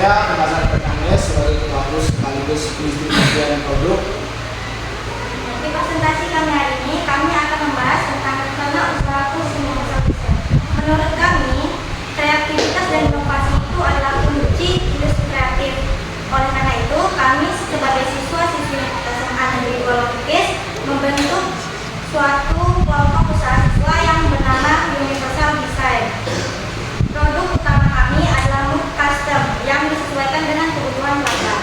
saya Penasaran Fernandes sebagai pelaku sekaligus pendistribusian produk. Di presentasi kami hari ini, kami akan membahas tentang rencana usaha semua usaha desain. Menurut kami, kreativitas dan inovasi itu adalah kunci industri kreatif. Oleh karena itu, kami sebagai siswa-siswi SMA Negeri 2 Lopikis membentuk suatu kelompok usaha siswa yang bernama Universal Design. Produk utama kami adalah mood custom yang disesuaikan dengan kebutuhan pelanggan.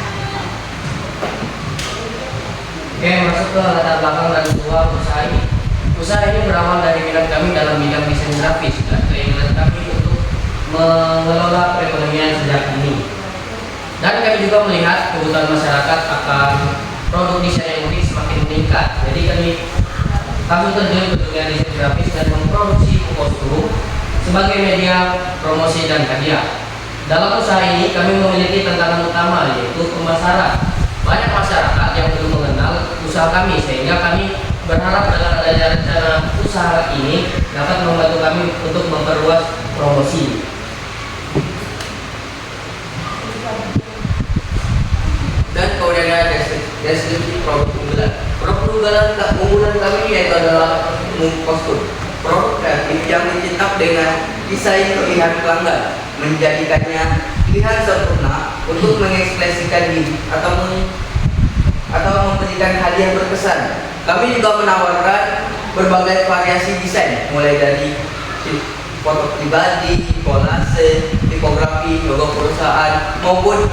Oke, masuk ke latar belakang dan sebuah usaha ini. Usaha ini berawal dari minat kami dalam bidang desain grafis dan keinginan kami untuk mengelola perekonomian sejak dini. Dan kami juga melihat kebutuhan masyarakat akan produk desain yang unik semakin meningkat. Jadi kami terjun ke dunia desain grafis dan memproduksi kostum sebagai media promosi dan hadiah. Dalam usaha ini kami memiliki tantangan utama, yaitu pemasaran. Banyak masyarakat yang belum mengenal usaha kami, sehingga kami berharap dengan adanya rencana usaha ini dapat membantu kami untuk memperluas promosi. Dan kemudian ada deskripsi produk unggulan. Produk unggulan kami yaitu adalah kostum. Produk kreatif yang dicetak dengan desain pilihan pelanggan, menjadikannya pilihan sempurna untuk mengekspresikan diri atau memberikan hadiah berkesan. Kami juga menawarkan berbagai variasi desain, mulai dari foto pribadi, kolase, tipografi, logo perusahaan, maupun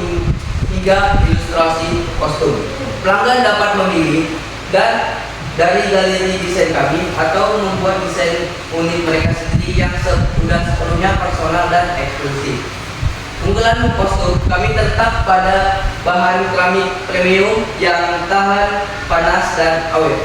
hingga ilustrasi kostum. Pelanggan dapat memilih dan dari galeri desain kami atau membuat desain unik mereka sendiri yang sudah sepenuhnya personal dan eksklusif. Unggulan kostum kami terletak pada bahan keramik premium yang tahan panas dan awet,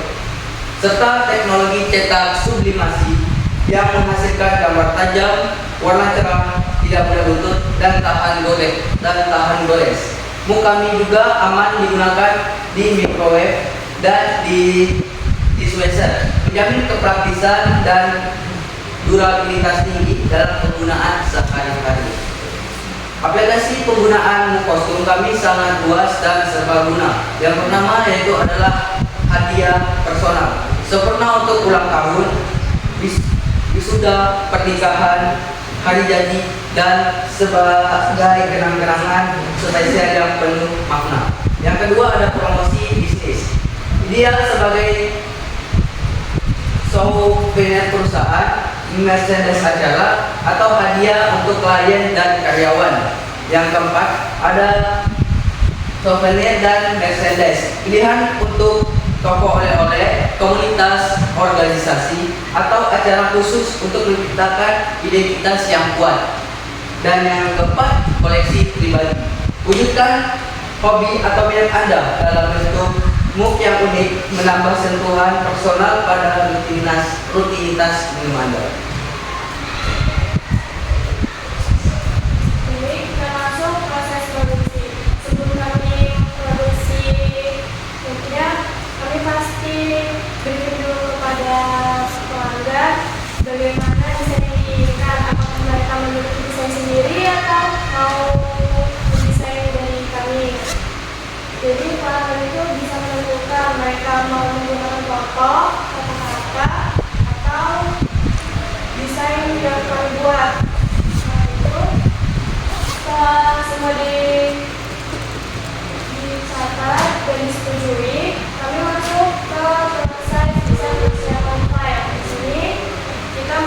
serta teknologi cetak sublimasi yang menghasilkan gambar tajam, warna cerah, tidak mudah luntur, dan tahan gores. Muk kami juga aman digunakan di microwave dan di dishwasher, menjamin kepraktisan dan durabilitas tinggi dalam penggunaan sehari-hari. Aplikasi penggunaan kostum kami sangat luas dan serbaguna. Yang pertama yaitu adalah hadiah personal, seperti untuk ulang tahun, wisuda, pernikahan, hari jadi, dan sebagai kenang-kenangan spesial yang penuh makna. Yang kedua ada promosi bisnis. Dia sebagai souvenir perusahaan, merchandise acara, atau hadiah untuk klien dan karyawan. Yang keempat ada souvenir dan merchandise, pilihan untuk toko oleh-oleh, komunitas, organisasi, atau acara khusus untuk menciptakan identitas yang kuat. Dan yang keempat, koleksi pribadi. Wujudkan hobi atau minat Anda dalam bentuk muk yang unik, menambah sentuhan personal pada rutinitas minum Anda. Jadi kita masuk proses produksi. Sebelum kami produksi muknya, kami pasti briefing dulu kepada pelanggan bagaimana desain yang diinginkan. Apakah mereka memiliki desain sendiri atau mau mendesain dari kami. Jadi pelanggan itu bisa menentukan mereka mau menggunakan foto, kata-kata, atau desain yang kami buat. Nah itu setelah semua dicatat dan disetujui, kami masuk ke proses desain persiapan file. Di sini kita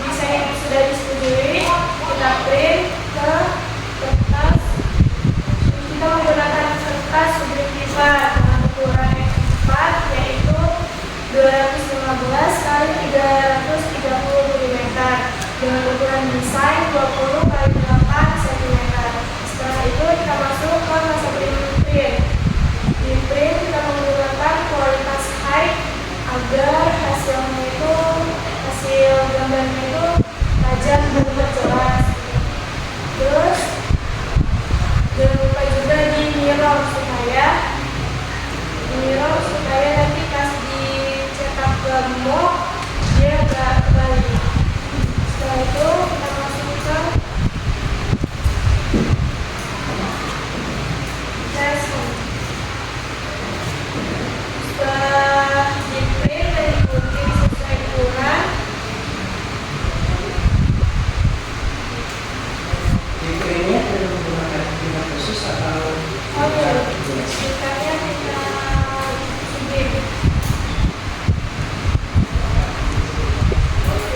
desain yang sudah disetujui, kita print ke kertas. Kita menggunakan kertas subjektifan dengan ukuran yang 4, yaitu 215 kali 330 mm dengan ukuran desain 20 kali 8 cm.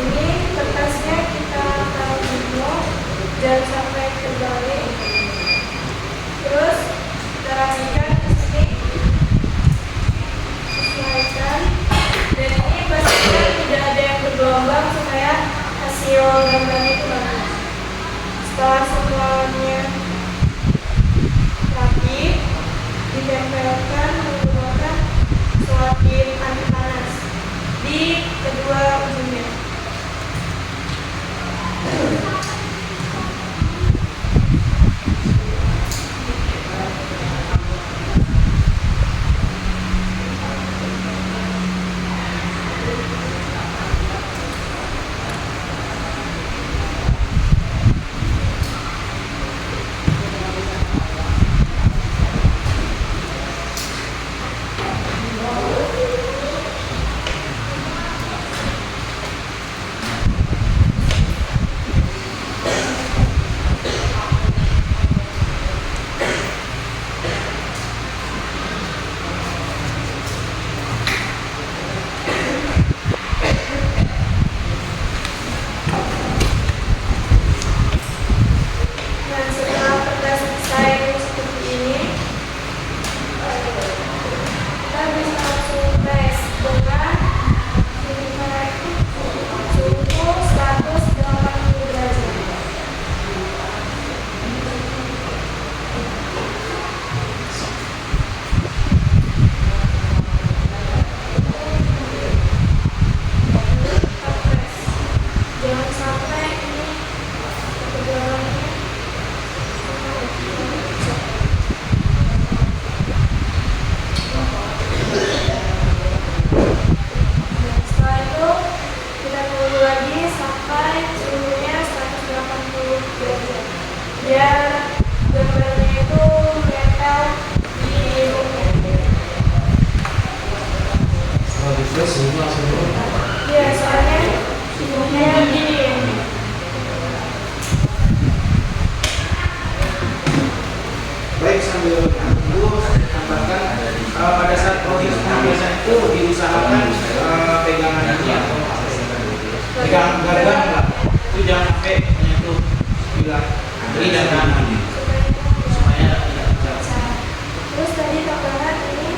Ini kertasnya kita taruh dulu, jangan sampai terbalik. Terus kita rapikan di sini, sesuaikan. Dan ini pastikan tidak ada yang bergelombang supaya hasil gambarnya itu bagus. Setelah semuanya rapi, ditempelkan menggunakan selapin anti panas di kedua ujungnya. Dan setelah kertas selesai seperti ini, kita bisa langsung tes dengan suhu 180 derajat. Jangan sampai ini kebetulannya. Setelah itu kita tunggu lagi sampai suhunya 180 derajat biar gambarnya itu menempel di buku. Setelah refresh suhu langsung turun. Iya, soalnya suhunya gini. Baik, sambil menunggu saya tambahkan pada saat proses pembiasan itu diusahakan pegangan ini atau pegangan gagang lah, itu jangan sampai menyentuh bilah kiri dan kanan supaya tidak jatuh. Terus tadi takaran ini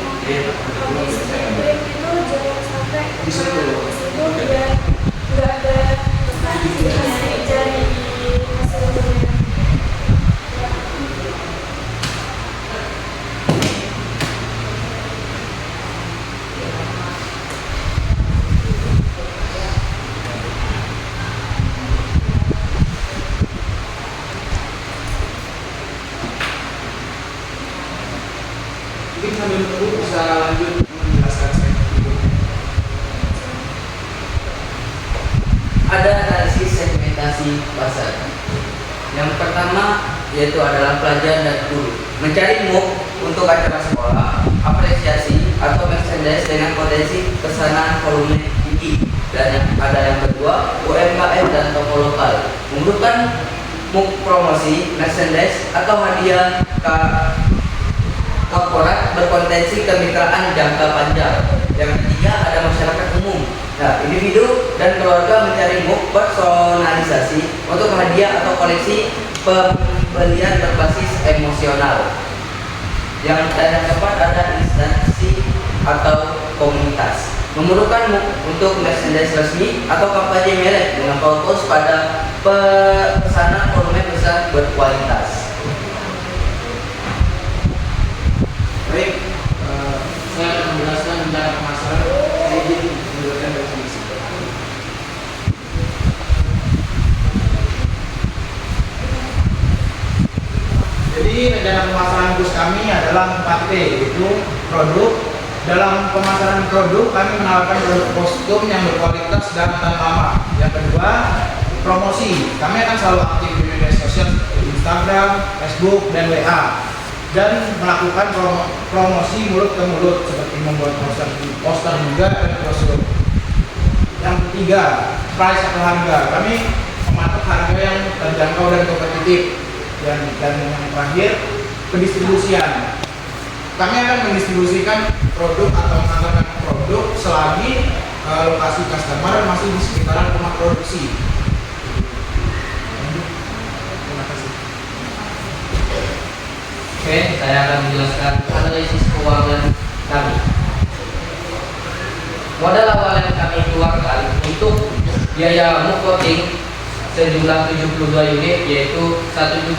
habis grip itu jangan sampai Di situ. biar nggak ada jari hasilnya. Mungkin sambil menunggu bisa lanjut menjelaskan saya berikutnya. Ada analisis segmentasi pasar. Yang pertama yaitu adalah pelajar dan guru mencari MOOC untuk acara sekolah, apresiasi atau merchandise dengan potensi pesanan volume tinggi. Dan yang kedua UMKM dan toko lokal membutuhkan MOOC promosi, merchandise atau hadiah korporat berpotensi kemitraan jangka panjang. Yang ketiga ada masyarakat umum. Nah, individu dan keluarga mencari MOOC personalisasi untuk hadiah atau koleksi pembelian berbasis emosional. Yang keempat ada instansi atau komunitas memerlukan MOOC untuk merchandise resmi atau kampanye merek dengan fokus pada pesanan volume besar berkualitas. Baik, saya akan menjelaskan rencana pemasaran. Saya izin menjelaskan definisi. Jadi rencana pemasaran bus kami adalah 4P, yaitu produk. Dalam pemasaran produk kami menawarkan produk kostum yang berkualitas dan tahan lama. Yang kedua, promosi. Kami akan selalu aktif di media sosial seperti Instagram, Facebook, dan WA. Dan melakukan promosi mulut ke mulut seperti membuat poster juga dan brosur. Yang ketiga, price atau harga. Kami mematok harga yang terjangkau dan kompetitif. Dan yang terakhir, pendistribusian. Kami akan mendistribusikan produk atau mengantarkan selagi lokasi customer masih di sekitaran rumah produksi. Terima kasih. Oke, saya akan menjelaskan analisis keuangan kami. Modal awal yang kami keluarkan untuk biaya muk coating sejumlah 72 unit yaitu 1.080.000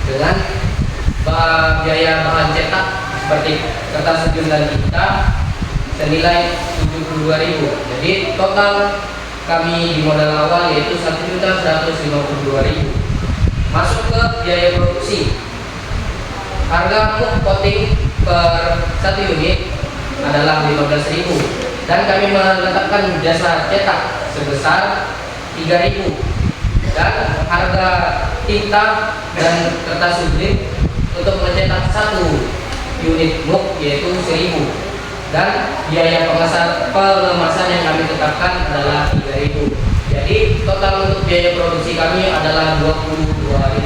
dengan biaya bahan cetak seperti kertas sejuk dan tinta senilai 72.000. Jadi total kami di modal awal yaitu 1.152.000. Masuk ke biaya produksi. Harga muk coating per 1 unit adalah 15.000 dan kami meletakkan jasa cetak sebesar 3.000 dan harga tinta dan kertas sublim untuk mencetak 1 unit muk yaitu 1.000 dan biaya pengemasan yang kami tetapkan adalah 3.000. Jadi total untuk biaya produksi kami adalah 22.000.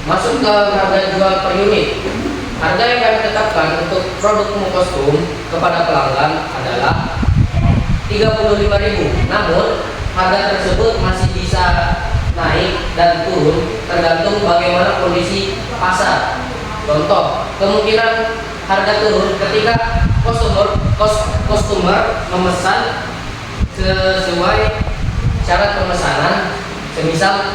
Masuk ke harga jual per unit. Harga yang kami tetapkan untuk produk muk kostum kepada pelanggan adalah 35.000. Namun harga tersebut masih bisa naik dan turun tergantung bagaimana kondisi pasar. Contoh, kemungkinan harga turun ketika customer memesan sesuai syarat pemesanan. Semisal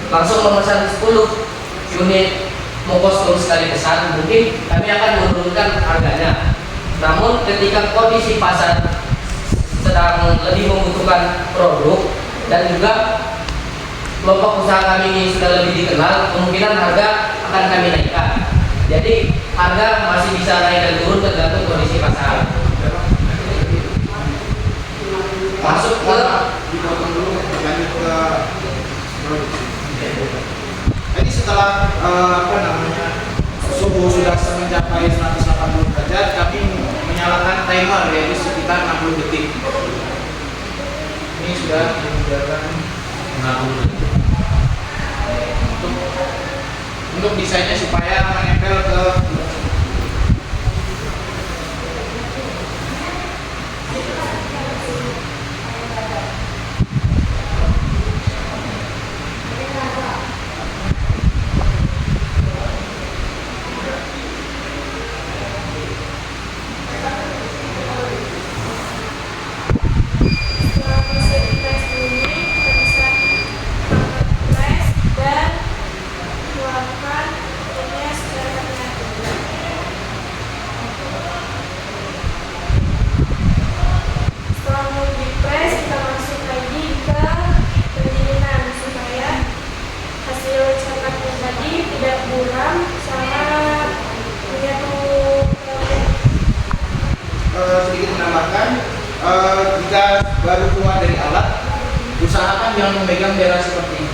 langsung memesan 10 unit muk kostum sekali pesan, mungkin kami akan menurunkan harganya. Namun ketika kondisi pasar sedang lebih membutuhkan produk dan juga kelompok usaha kami ini sudah lebih dikenal, kemungkinan harga akan kami naikkan. Jadi harga masih bisa naik dan turun tergantung kondisi pasar. Masuk ke dipotong dulu, lanjut ke produksi. Jadi setelah suhu sudah mencapai 180 derajat, kami menyalakan timer yaitu sekitar 60 detik. Ini sudah dibiarkan 60 detik. Untuk desainnya supaya menempel ke sedikit menambahkan, jika baru keluar dari alat, usahakan jangan memegang daerah seperti ini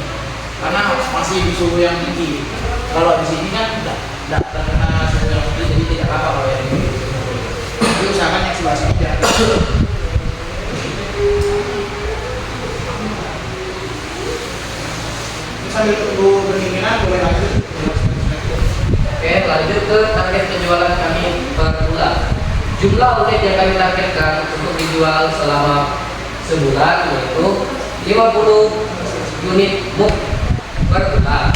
karena masih di suhu yang tinggi. Kalau di sini kan tidak terkena suhu yang tinggi, jadi tidak apa kalau yang ini. Jadi usahakan yang sebelah sini jangan. Sambil tunggu pendinginan boleh lanjut. Oke, lanjut ke target penjualan kami per bulan. Jumlah unit yang kami targetkan untuk dijual selama sebulan yaitu 50 unit muk per bulan.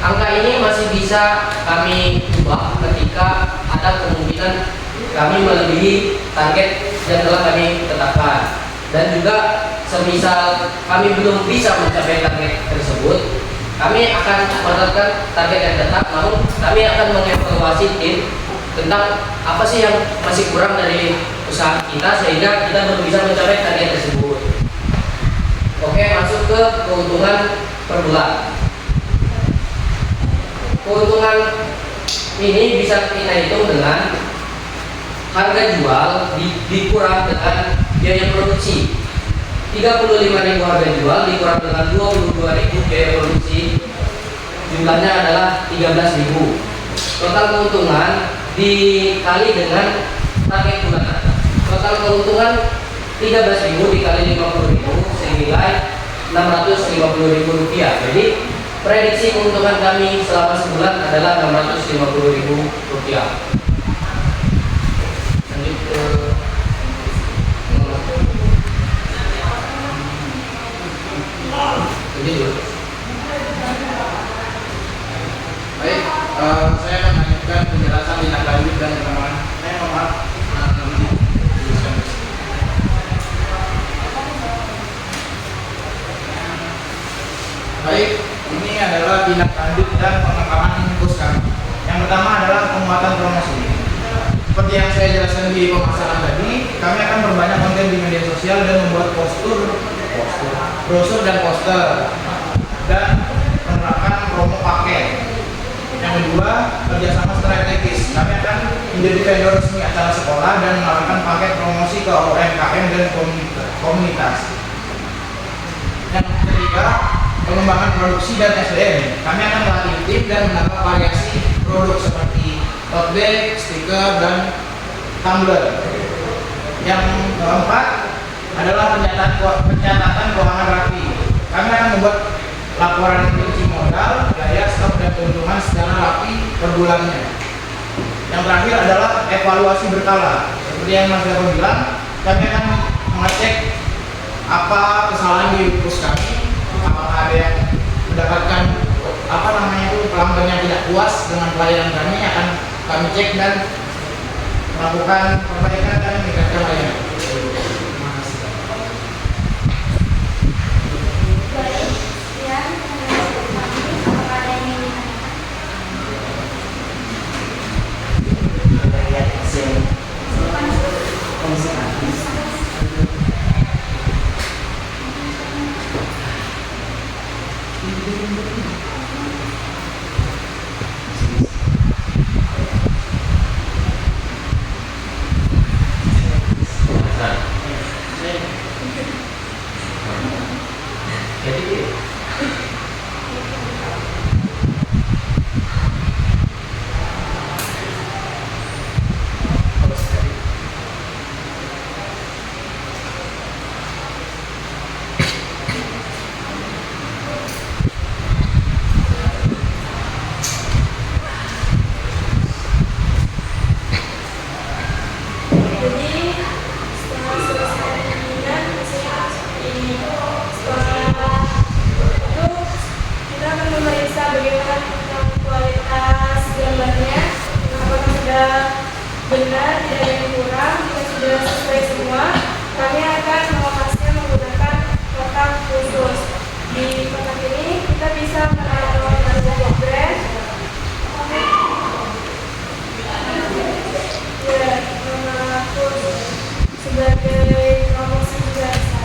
Angka ini masih bisa kami ubah ketika ada kemungkinan kami melebihi target yang telah kami tetapkan. Dan juga semisal kami belum bisa mencapai target tersebut, kami akan menetapkan target yang tetap, namun kami akan mengevaluasi tim tentang apa sih yang masih kurang dari usaha kita sehingga kita belum bisa mencapai target tersebut. Oke, masuk ke keuntungan per bulan. Keuntungan ini bisa kita hitung dengan harga jual dikurang dengan biaya produksi. 35.000 harga jual dikurang dengan 22.000 biaya produksi, jumlahnya adalah 13.000. Total keuntungan dikali dengan target bulanan. Total keuntungan 13.000 dikali 50.000 senilai 650.000 rupiah. Jadi prediksi keuntungan kami selama sebulan adalah 650.000 rupiah. Lanjut. seperti yang saya jelaskan di pemasaran tadi, kami akan memperbanyak konten di media sosial dan membuat brosur dan poster, dan menerapkan promo paket. Yang kedua, kerjasama strategis. Kami akan menjadi vendor resmi acara sekolah dan menawarkan paket promosi ke UMKM dan komunitas. Yang ketiga, pengembangan produksi dan SDM. Kami akan melatih tim dan menambah variasi produk seperti tote bag, stiker, dan tumbler. Yang keempat adalah pencatatan keuangan rapi. Kami akan membuat laporan kunci modal, daya stok, dan keuntungan secara rapi per bulannya. Yang terakhir adalah evaluasi berkala. Seperti yang Mas Darko bilang, kami akan mengecek apa kesalahan di bus kami, apakah ada yang mendapatkan pelanggan yang tidak puas dengan pelayanan kami, akan kami cek dan melakukan perbaikan dan meningkatkan layanan. Baik, sekian penjelasan kami. Apakah ada yang ingin benar, tidak ada yang kurang, jika sudah sesuai semua, kami akan mengoperasinya menggunakan kotak khusus. Di kotak ini kita bisa menaruh logo brand, ya, sebagai promosi juga bisa.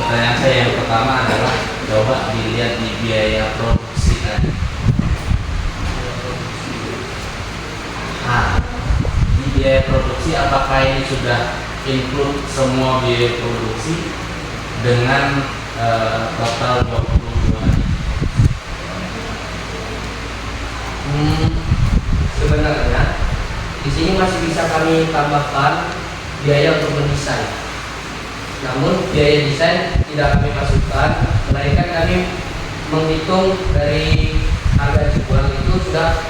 Pertanyaan saya yang pertama adalah coba dilihat di biaya produksi tadi. Di biaya produksi apakah ini sudah include semua biaya produksi dengan total 22? Sebenarnya di sini masih bisa kami tambahkan biaya untuk mendesain. Namun biaya desain tidak kami masukkan, melainkan kami menghitung dari harga jual itu sudah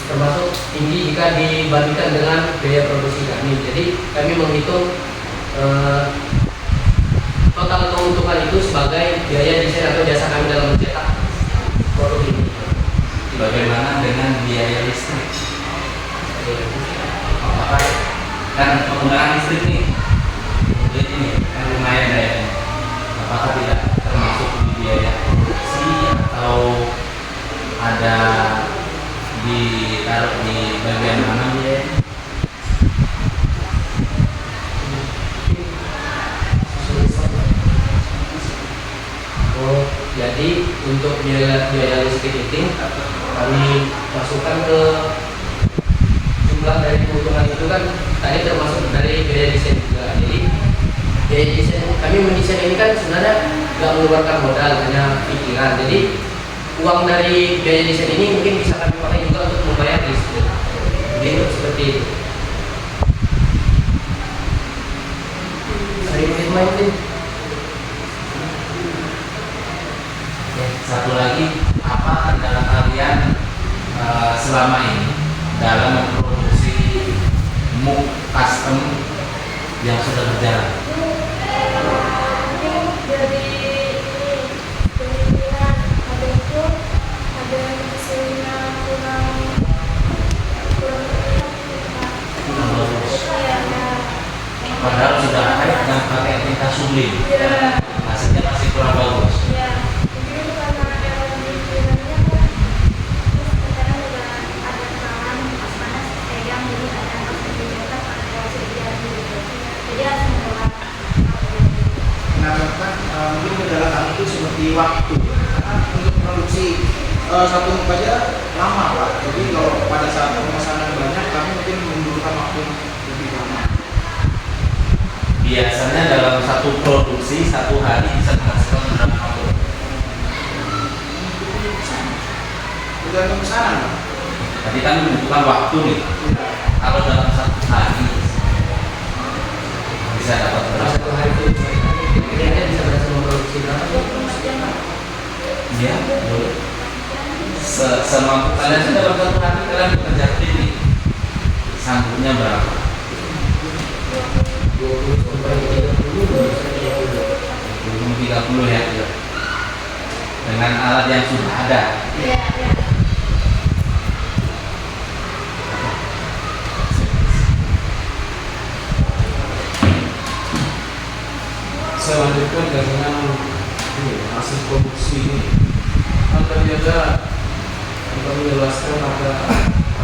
termasuk tinggi jika dibandingkan dengan biaya produksi kami. Jadi kami menghitung total keuntungan itu sebagai biaya desain atau jasa kami dalam mencetak produk ini. Bagaimana dengan biaya listrik? Apakah kan penggunaan listrik nih, ini kan lumayan dayanya. Apakah tidak termasuk di biaya produksi atau ada ditaruh di bagian mana biaya? Oh, jadi untuk biaya listrik itu kami masukkan ke jumlah dari keuntungan itu kan tadi termasuk dari biaya desain juga. Jadi biaya desain kami mendesain ini kan sebenarnya nggak mengeluarkan modal, hanya pikiran. Jadi uang dari biaya desain ini mungkin bisa kami pakai juga untuk membayar listrik. Jadi seperti itu. Main. Satu lagi, apa kendala kalian selama ini dalam memproduksi MOOC custom yang sudah berjalan? Mungkin dari pemilihan ada itu ada yang hasilnya kurang terlihat gitu, Pak. Kurang bagus. Iya, ya. Padahal sudah ada yang pakai tinta sublim, Iya. hasilnya masih kurang bagus. Iya. Mungkin itu karena era pemilihannya kan terus kadang juga ada kesalahan pas panas pegang jadi ada pas pemilihan ada sedia gitu. Jadi harus menolak. Nah, kan mungkin kendala kami itu seperti waktu. Karena untuk produksi satu MOOC aja lama, Pak. Jadi kalau pada saat pemesanan banyak, kami mungkin membutuhkan waktu lebih lama. Biasanya dalam satu produksi satu hari bisa menghasilkan berapa MOOC? Tergantung pesanan, Pak. Tadi kan membutuhkan waktu nih. Iya. Kalau dalam satu hari bisa dapat berapa? Satu hari itu kira-kira bisa berhasil memproduksi berapa? Iya, boleh. Semampu kalian sih dalam satu hari kalian bekerja ini sanggunya berapa? 20 sampai 30 30 ya. Dengan alat yang sudah ada. Iya, iya. Saya lanjutkan dengan hasil produksi ini. Kan tadi ada kita menjelaskan ada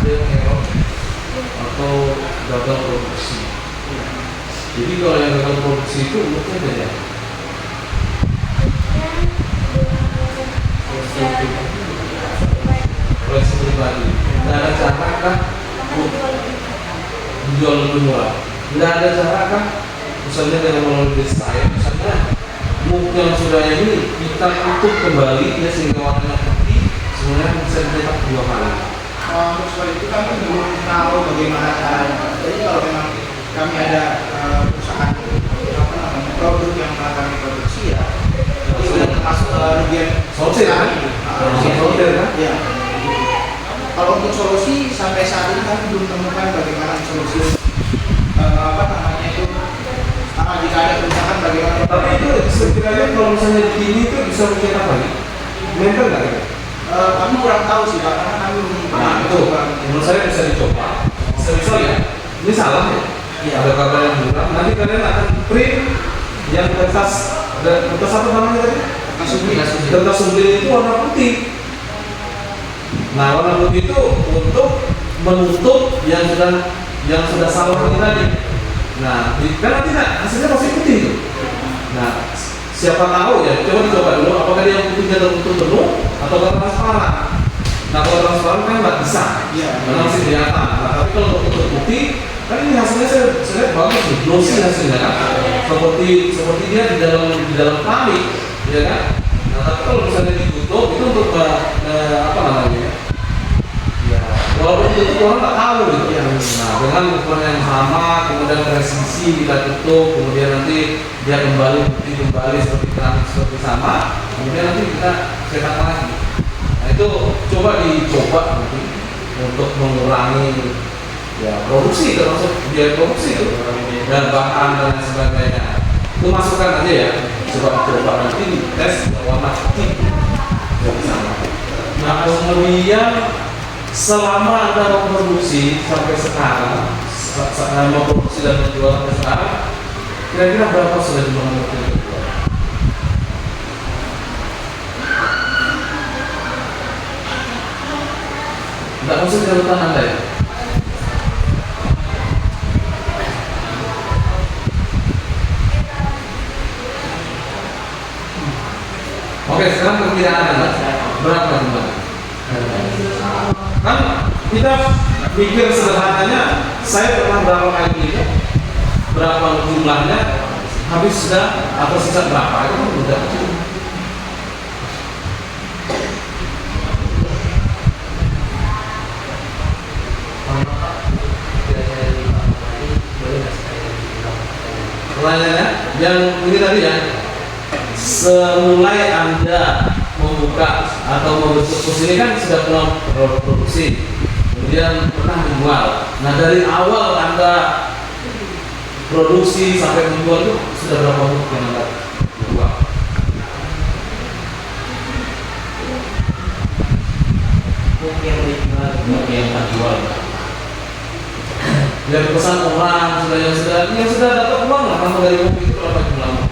yang error atau gagal produksi. Jadi kalau yang gagal produksi itu umumnya beda. Koleksi pribadi. Tidak ada cara kan dijual lebih murah. Tidak ada cara kan misalnya dengan melalui desain, misalnya MOOC yang sudah ini kita tutup kembali ya sehingga warnanya putih, sebenarnya bisa dicetak 2 kali. Untuk soal itu kami belum tahu bagaimana caranya. Jadi kalau memang kami ada perusahaan apa namanya produk yang telah kami produksi ya, itu sudah termasuk kerugian Sortir kan? Sortir kan? Ya. Kalau untuk solusi sampai saat ini kami belum temukan bagaimana solusi apa namanya itu jika ada kerusakan bagaimana. Tapi itu sekiranya kalau misalnya begini itu bisa mencetak lagi, nempel nggak ya? Kami kurang tahu sih Pak, karena kami belum pernah Nah itu mencoba. menurut saya bisa dicoba. Bisa ya. Ini salah ya. Iya. Ada kabar yang bilang nanti kalian akan print yang kertas apa namanya tadi? Kertas sublim itu warna putih. Nah warna putih itu untuk menutup yang sudah salah ini tadi. Nah, karena tidak hasilnya pasti putih itu. Nah, siapa tahu ya, coba dicoba dulu apakah dia yang putihnya tertutup penuh atau transparan. Nah, kalau transparan kan nggak bisa, Iya. karena masih kelihatan. Nah, tapi kalau tertutup putih, kan ini hasilnya saya lihat bagus nih, glossy hasilnya kan. Seperti dia di dalam keramik, ya kan. Nah, tapi kalau misalnya ditutup itu untuk apa namanya? Ya, walaupun itu orang nggak tahu gitu ya. Nah, dengan ukuran yang sama, kemudian presisi kita tutup, kemudian nanti dia kembali putih kembali seperti keramik seperti sama, kemudian nanti kita cetak lagi. Nah itu dicoba nanti untuk mengurangi ya produksi termasuk biaya produksi itu dan bahan dan sebagainya. Itu masukkan aja ya, coba nanti di tes warna putih jadi sama. Nah kemudian selama Anda memproduksi sampai sekarang, memproduksi dan menjual sampai sekarang, kira-kira berapa sudah jumlah MOOC yang terjual? Tidak masuk jabatan Anda ya? Oke, sekarang perkiraan Anda berapa jumlahnya? Kan kita pikir sederhananya, saya pernah berapa kali ini, berapa jumlahnya, habis sudah atau sisa berapa itu kan udah cukup. Pertanyaannya, yang ini tadi ya, semulai Anda membuka atau membentuk bus ini kan sudah pernah produksi, kemudian kemudian pernah menjual. Nah dari awal Anda produksi sampai menjual itu sudah berapa buku yang Anda jual? Buku yang dijual. Buku yang tak jual. Dari pesan orang yang sudah dapat uang lah kamu dari buku itu berapa jumlahnya?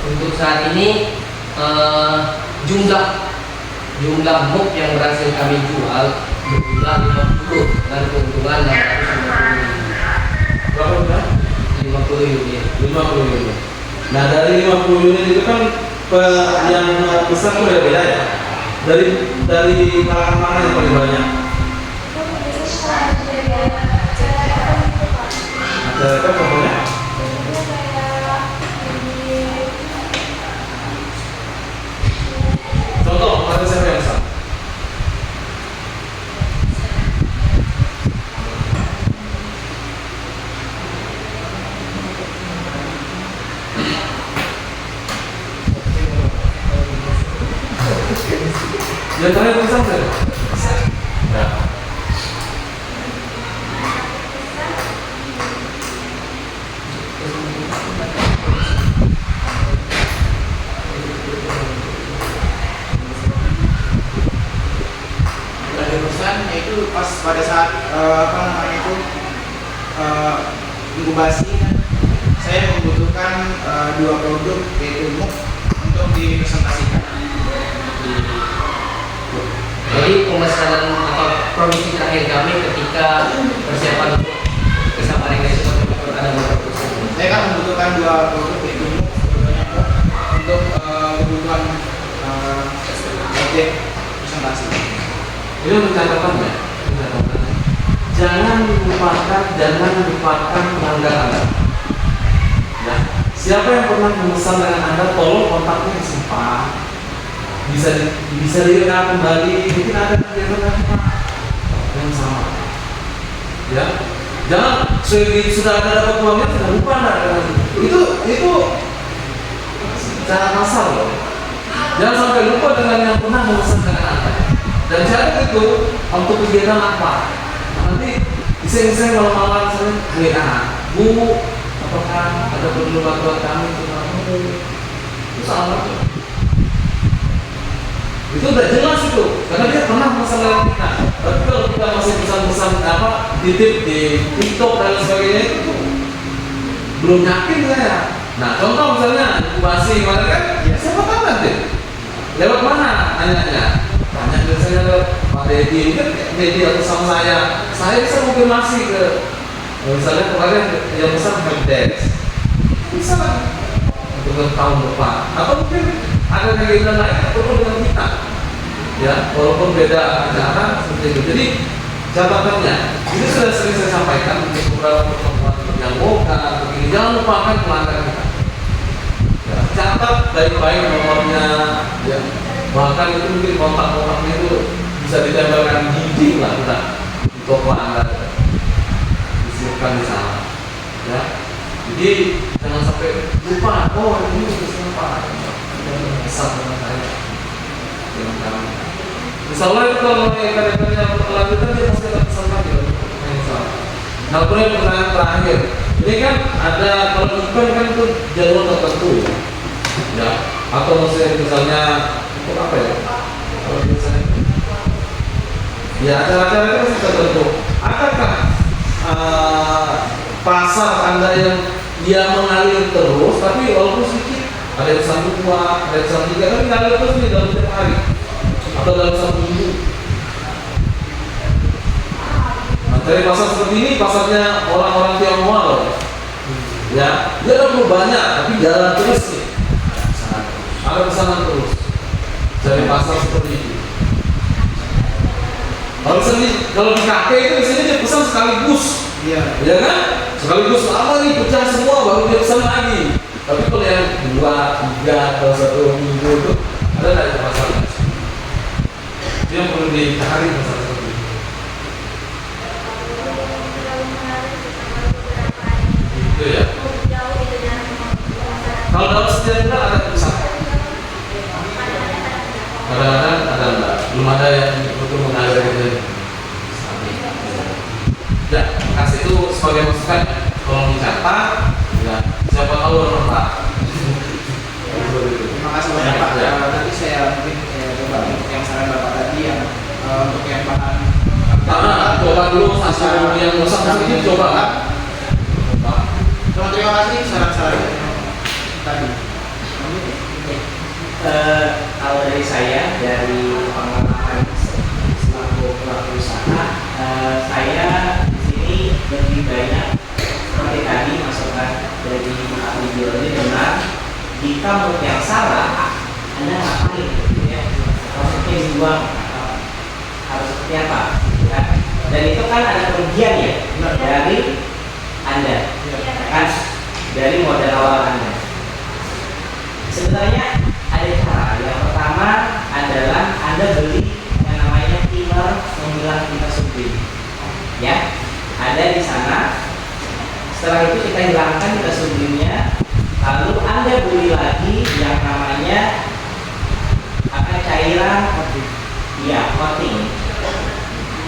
Untuk saat ini jumlah MOOC yang berhasil kami jual berjumlah 50 dan keuntungan 650. Berapa jumlah? 50 unit. 50 unit. Nah dari 50 unit itu kan yang besar itu beda-beda ya. Dari kalangan mana yang paling banyak? Ada apa contohnya? Contoh, ada siapa yang besar? Yang paling besar siapa? Ya. Dari perusahaan yaitu pas pada saat apa namanya itu inkubasi kan, saya membutuhkan 2 produk yaitu MOOC untuk dipresentasikan. Jadi pemesanan atau produksi terakhir kami ketika persiapan untuk bersama dengan itu ada beberapa perusahaan. Saya kan membutuhkan 2 produk yaitu MOOC sebetulnya MOOC untuk kebutuhan objek presentasi. Ini untuk catatannya. Jangan lupakan pelanggan Anda. Ya. Siapa yang pernah memesan dengan Anda, tolong kontaknya disimpan. Bisa direkam kembali. Mungkin ada kegiatan yang sama. Ya. Jangan sudah ada dapat uangnya sudah lupa Anda. Itu cara kasar loh. Jangan sampai lupa dengan yang pernah memesan dengan Anda. Dan cara itu untuk kegiatan apa? Nanti iseng-iseng malam-malam saya WA, Bu, apakah ada perlu bantuan kami untuk kamu? Itu salah. Itu udah jelas itu, karena dia pernah memesan dengan kita. Tapi kalau kita masih pesan-pesan titip di TikTok dan sebagainya itu belum yakin saya. Nah contoh misalnya inkubasi kemarin kan, ya siapa tahu nanti lewat mana nanya-nanya. Tanya ke saya Pak Dedi, kan Dedi atau sama saya bisa konfirmasi ke misalnya kemarin yang pesan helpdesk, bisa kan untuk tahun depan atau mungkin ada kegiatan lain ataupun dengan kita ya walaupun beda acara seperti itu. Jadi catatannya ini sudah sering saya sampaikan di beberapa pertemuan yang bukan begini, jangan lupakan pelanggan kita ya, catat baik-baik nomornya ya. Bahkan itu mungkin kontak-kontaknya itu bisa ditempelkan dinding lah kita di toko Anda, disimpan di sana, ya. Jadi jangan sampai lupa. Oh ini sudah siapa? Besar dengan saya, dengan kami. Misalnya itu kalau yang kadang-kadang berkelanjutan dia pasti akan pesan lagi yang salah. Nah kemudian pertanyaan terakhir, ini kan ada kalau event kan itu jadwal tertentu, ya. Atau misalnya untuk apa ya? Kalau biasanya ya acara-acara itu masih tertentu. Adakah pasar Anda yang dia mengalir terus tapi walaupun sedikit, ada yang 1 buah, ada yang 1 3, tapi mengalir terus nih dalam setiap hari atau dalam 1 minggu? Nah, dari pasar seperti ini pasarnya orang-orang Tionghoa loh. Ya, dia ada banyak tapi jalan terus nih. Ada pesanan terus dari pasar seperti itu. Kalau di kakek itu biasanya dia pesan sekaligus, Iya. ya kan? Sekaligus lama nih pecah semua baru dia pesan lagi. Tapi kalau yang 2, 3 atau 1 minggu itu ada nggak itu pasarnya? Itu yang perlu dicari pasar seperti itu. Itu ya. Kalau dalam setiap bulan ada pesan. belum ada yang betul mengalir gitu. Ya, kasih itu sebagai masukan tolong dicatat. Ya, siapa tahu bermanfaat. Terima kasih banyak Pak. Ya. Nanti saya mungkin coba untuk yang saran Bapak tadi yang untuk yang bahan Coba dulu hasil yang masak itu coba. Terima kasih saran-saran tadi. Kalau dari saya, dari pengalaman selaku pelaku usaha, saya di sini lebih banyak seperti tadi masukan dari ahli biologi benar. Jika menurut yang salah, Anda ngapain? Ya, maksudnya dibuang harus seperti apa? Ya. Dan itu kan ada kerugian ya dari Anda, kan dari modal awal Anda. Sebenarnya ada cara. Yang pertama adalah Anda beli yang namanya killer menghilang kita sublim. Ya, ada di sana. Setelah itu kita hilangkan kita sublimnya. Lalu Anda beli lagi yang namanya cairan coating.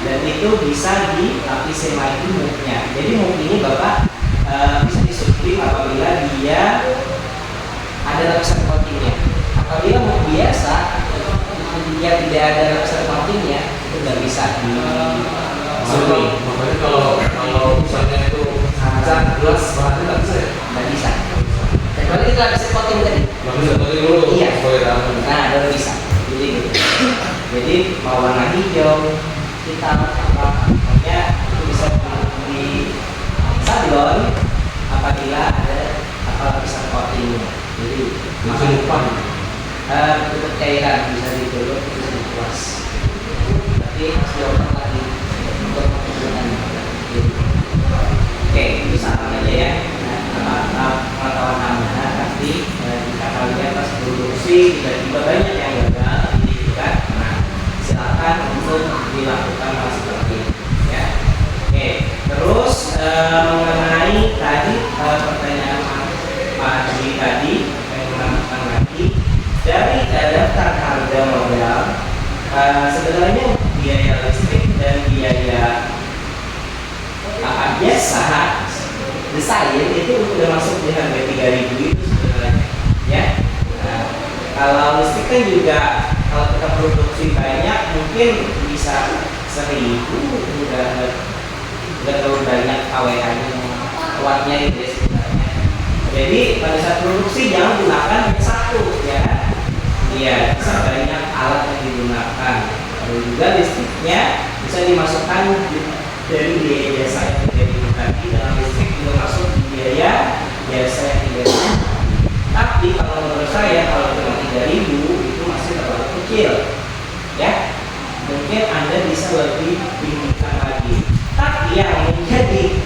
Dan itu bisa dilapisi lagi muknya. Jadi muk ini Bapak bisa disublim apabila dia ada lapisan coatingnya. Apabila muk biasa dia tidak ada lapisan coatingnya, itu nggak bisa disublim. Makanya kalau misalnya itu cat gelas berarti nggak bisa ya? Nggak bisa. Kecuali itu lapisan coating tadi. Nggak bisa tadi dulu. Iya. Supaya tahu. Nah, baru bisa. Jadi gitu. Jadi mau warna hijau, hitam, apa, pokoknya itu bisa di sablon apabila ada lapisan coatingnya. Jadi Langsung lupa. tutup cairan bisa ditutup, bisa dikuas. Tapi harus dioper lagi untuk penggunaannya. Gitu. Oke, itu saran aja ya. Pengetahuan Anda nanti jika kalian pas produksi tiba-tiba banyak yang gagal, gitu kan? Nah, silakan untuk dilakukan hal seperti ini. Ya. Oke, terus mengenai tadi pertanyaan Pak Haji tadi, saya menambahkan lagi dari daftar harga modal. Sebenarnya biaya listrik dan biaya biasa desain itu udah masuk di harga 3.000 itu sebenarnya, ya. Nah, kalau listrik kan juga kalau kita produksi banyak mungkin bisa 1.000, udah terlalu banyak KWH-nya, kuatnya itu ya sebenarnya. Jadi pada saat produksi jangan gunakan hanya satu, ya. Iya, bisa banyak alat yang digunakan. Lalu juga listriknya bisa dimasukkan dari biaya jasa yang terjadi tadi, dalam listrik juga masuk biaya jasa yang terjadi. Tapi kalau menurut saya kalau cuma 3.000 itu masih terlalu kecil, ya. Mungkin Anda bisa lebih tinggikan lagi. Tapi yang menjadi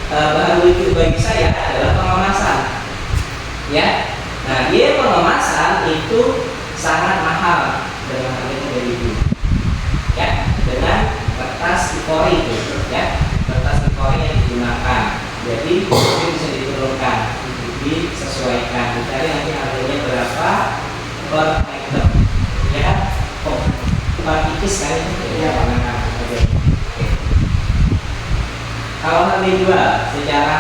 bahan lucu bagi saya adalah pengemasan, ya. Nah, biaya pengemasan itu sangat mahal dengan harga 3.000, ya, dengan kertas ikori itu, ya, kertas ikori yang digunakan. Jadi mungkin bisa diturunkan, disesuaikan, dicari nanti harganya berapa per meter, ya kan? Oh, tipis kan itu ya pandangan harganya. Oke. Kalau harga jual, secara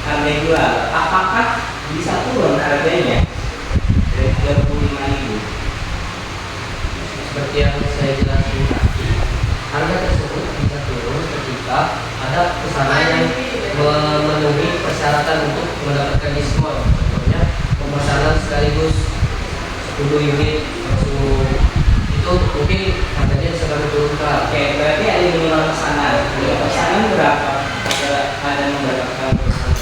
harga jual, apakah bisa turun harganya dari 35.000? Seperti yang saya jelaskan tadi, harga tersebut bisa turun ketika ada pesanan yang memenuhi persyaratan untuk mendapatkan diskon. Contohnya pemesanan sekaligus 10 unit langsung itu mungkin harganya bisa kami turunkan. Oke, berarti ada minimal pesanan. Pesanan berapa? Ada mendapatkan pesanan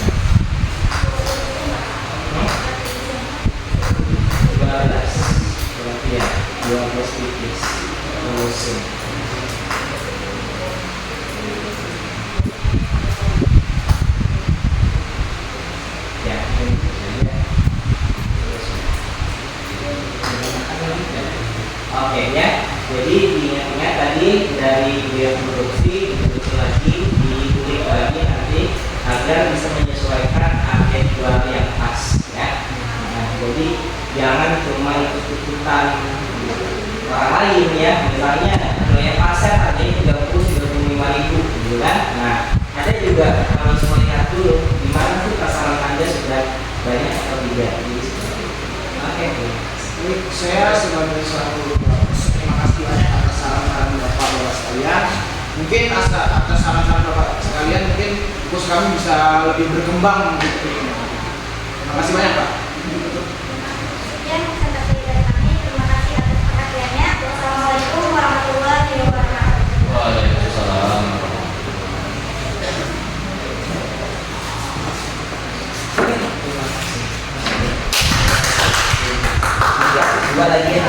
12, berarti ya 12 tipis musim. Ya, ini saja. Oke ya, jadi diingat-ingat tadi dari biaya produksi itu lagi diulik lagi nanti agar bisa menyesuaikan harga jual yang pas, ya. Nah, jadi jangan cuma ikut-ikutan orang lain ya, misalnya nilai pasar harganya 30-35 ribu gitu kan. Nah, Anda juga harus melihat dulu di mana sih pasaran Anda sudah banyak atau tidak. Jadi seperti itu. Oke. Baik, saya sebagai selaku terima kasih banyak atas saran-saran Bapak Bapak sekalian. Mungkin atas saran-saran Bapak sekalian mungkin kurs kami bisa lebih berkembang gitu. Terima kasih banyak Pak. Sekian presentasi dari kami. Terima kasih atas perhatiannya. Wassalamualaikum warahmatullahi wabarakatuh. Waalaikumsalam. Dua lagi ya.